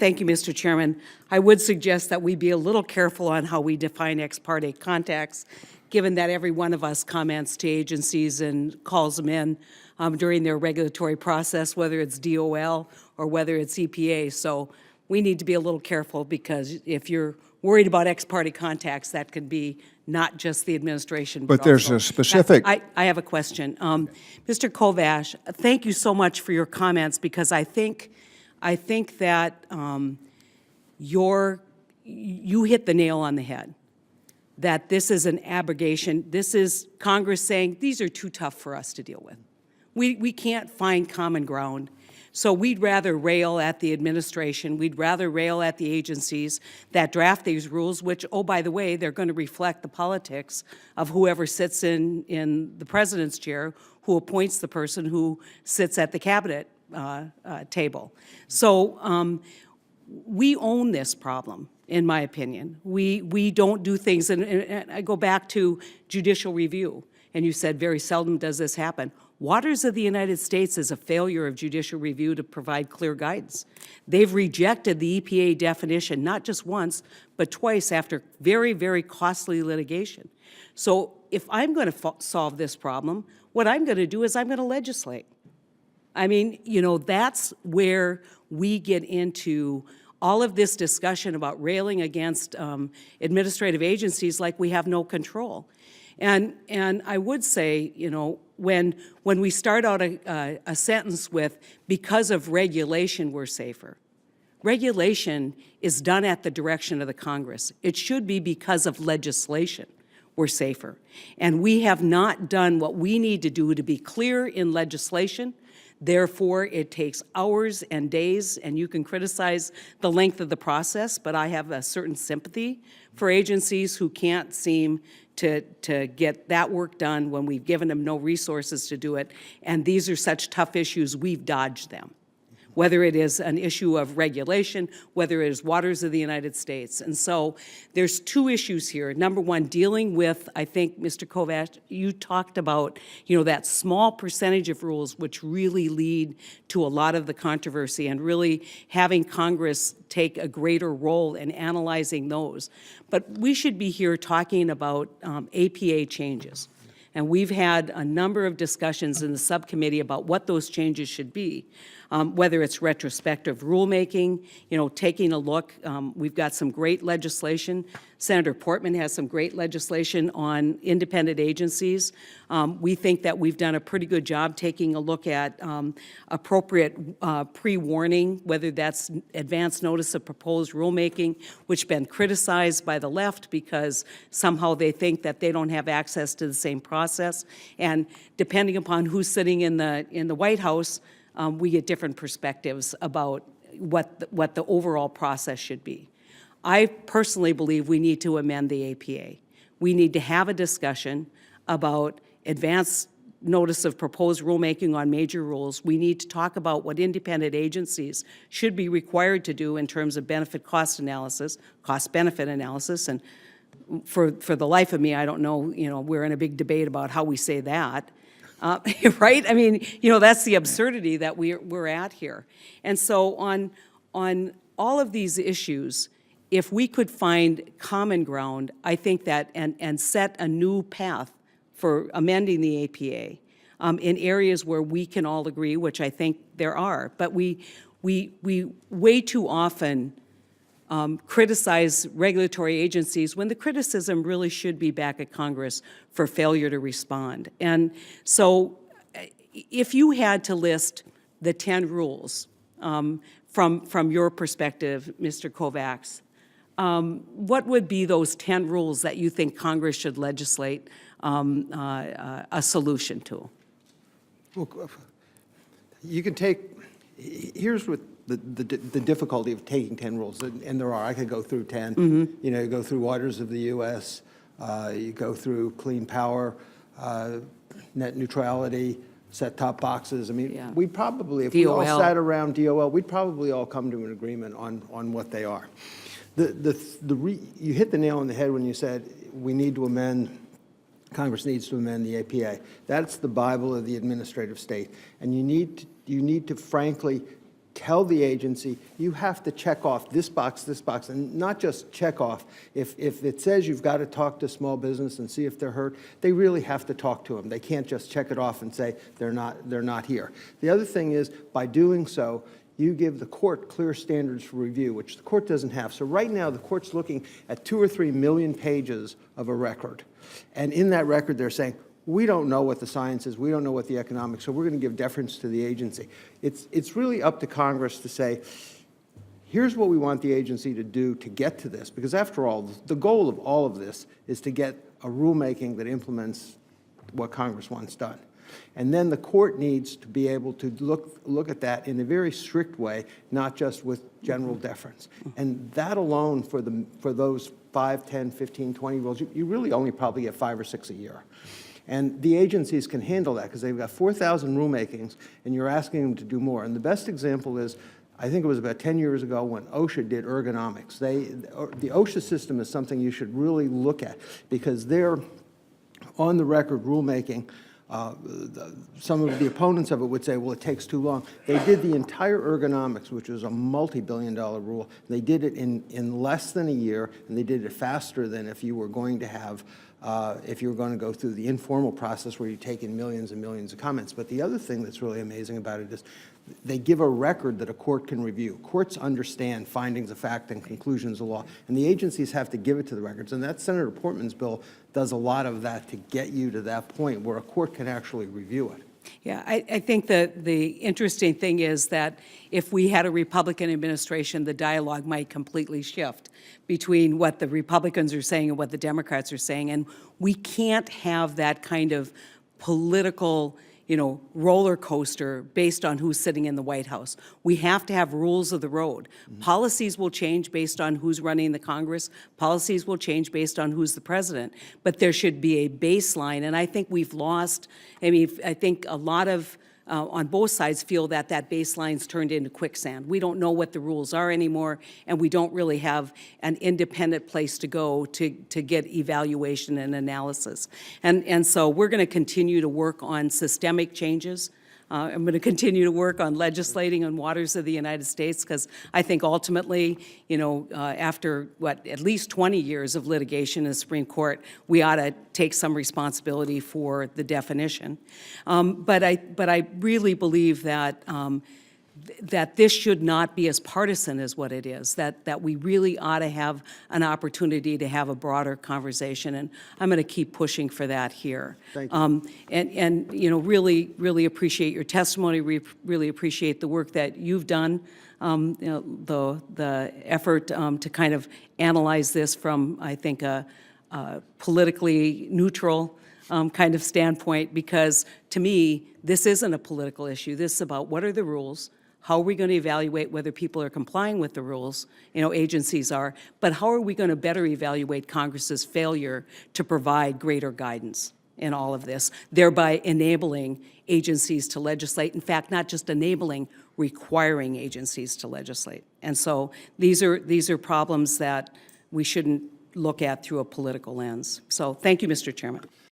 Thank you, Mr. Chairman. I would suggest that we be a little careful on how we define ex parte contacts, given that every one of us comments to agencies and calls them in during their regulatory process, whether it's DOL or whether it's EPA. So we need to be a little careful, because if you're worried about ex parte contacts, that could be not just the administration. But there's also a specific. I have a question. Mr. Kovash, thank you so much for your comments, because I think that you hit the nail on the head, that this is an abrogation. This is Congress saying, these are too tough for us to deal with. We can't find common ground. So we'd rather rail at the administration, we'd rather rail at the agencies that draft these rules, which, oh, by the way, they're going to reflect the politics of whoever sits in the president's chair, who appoints the person who sits at the cabinet table. So we own this problem, in my opinion. We don't do things, and I go back to judicial review, and you said very seldom does this happen. Waters of the United States is a failure of judicial review to provide clear guidance. They've rejected the EPA definition, not just once, but twice after very, very costly litigation. So if I'm going to solve this problem, what I'm going to do is I'm going to legislate. I mean, you know, that's where we get into all of this discussion about railing against administrative agencies like we have no control. And I would say, you know, when we start out a sentence with, because of regulation, we're safer. Regulation is done at the direction of the Congress. It should be because of legislation, we're safer. And we have not done what we need to do to be clear in legislation. Therefore, it takes hours and days, and you can criticize the length of the process, but I have a certain sympathy for agencies who can't seem to get that work done when we've given them no resources to do it. And these are such tough issues, we've dodged them, whether it is an issue of regulation, whether it is waters of the United States. And so there's two issues here. Number one, dealing with, I think, Mr. Kovash, you talked about, you know, that small percentage of rules which really lead to a lot of the controversy, and really having Congress take a greater role in analyzing those. But we should be here talking about APA changes. And we've had a number of discussions in the subcommittee about what those changes should be, whether it's retrospective rulemaking, you know, taking a look. We've got some great legislation. Senator Portman has some great legislation on independent agencies. We think that we've done a pretty good job taking a look at appropriate pre-warning, whether that's advance notice of proposed rulemaking, which has been criticized by the left because somehow they think that they don't have access to the same process. And depending upon who's sitting in the White House, we get different perspectives about what the overall process should be. I personally believe we need to amend the APA. We need to have a discussion about advance notice of proposed rulemaking on major rules. We need to talk about what independent agencies should be required to do in terms of benefit-cost analysis, cost-benefit analysis, and for the life of me, I don't know, you know, we're in a big debate about how we say that. Right? I mean, you know, that's the absurdity that we're at here. And so on all of these issues, if we could find common ground, I think that, and set a new path for amending the APA in areas where we can all agree, which I think there are, but we way too often criticize regulatory agencies when the criticism really should be back at Congress for failure to respond. And so if you had to list the 10 rules from your perspective, Mr. Kovacs, what would be those 10 rules that you think Congress should legislate a solution to? Well, you can take, here's what the difficulty of taking 10 rules, and there are. I could go through 10. Mm-hmm. You know, you go through waters of the U.S., you go through clean power, net neutrality, set-top boxes. I mean, yeah. We probably, if DOL. We all sat around DOL, we'd probably all come to an agreement on what they are. You hit the nail on the head when you said we need to amend, Congress needs to amend the APA. That's the Bible of the administrative state. And you need to frankly tell the agency, you have to check off this box, and not just check off. If it says you've got to talk to small business and see if they're hurt, they really have to talk to them. They can't just check it off and say they're not here. The other thing is, by doing so, you give the court clear standards for review, which the court doesn't have. So right now, the court's looking at 2 or 3 million pages of a record. And in that record, they're saying, we don't know what the science is, we don't know what the economics, so we're going to give deference to the agency. It's really up to Congress to say, here's what we want the agency to do to get to this, because after all, the goal of all of this is to get a rulemaking that implements what Congress wants done. And then the court needs to be able to look at that in a very strict way, not just with general deference. And that alone, for those 5, 10, 15, 20 rules, you really only probably get 5 or 6 a year. And the agencies can handle that because they've got 4,000 rulemakings, and you're asking them to do more. And the best example is, I think it was about 10 years ago when OSHA did ergonomics. The OSHA system is something you should really look at because they're on-the-record rulemaking. Some of the opponents of it would say, well, it takes too long. They did the entire ergonomics, which was a multi-billion-dollar rule. They did it in less than a year, and they did it faster than if you were going to have if you were going to go through the informal process where you take in millions and millions of comments. But the other thing that's really amazing about it is they give a record that a court can review. Courts understand findings of fact and conclusions of law, and the agencies have to give it to the records. And that Senator Portman's bill does a lot of that to get you to that point where a court can actually review it. Yeah, I think that the interesting thing is that if we had a Republican administration, the dialogue might completely shift between what the Republicans are saying and what the Democrats are saying. And we can't have that kind of political, roller coaster based on who's sitting in the White House. We have to have rules of the road. Policies will change based on who's running the Congress. Policies will change based on who's the president. But there should be a baseline, and I think we've lost, I think a lot of on both sides feel that that baseline's turned into quicksand. We don't know what the rules are anymore, and we don't really have an independent place to go to get evaluation and analysis. And so we're going to continue to work on systemic changes. I'm going to continue to work on legislating on waters of the United States because I think ultimately, after at least 20 years of litigation in the Supreme Court, we ought to take some responsibility for the definition. But I really believe that that this should not be as partisan as what it is, that we really ought to have an opportunity to have a broader conversation, and I'm going to keep pushing for that here. Thank you. And really appreciate your testimony. We really appreciate the work that you've done, the effort to kind of analyze this from, I think, a politically neutral kind of standpoint, because to me, this isn't a political issue. This is about what are the rules, how are we going to evaluate whether people are complying with the rules, agencies are, but how are we going to better evaluate Congress's failure to provide greater guidance in all of this, thereby enabling agencies to legislate. In fact, not just enabling, requiring agencies to legislate. And so these are problems that we shouldn't look at through a political lens. So thank you, Mr. Chairman.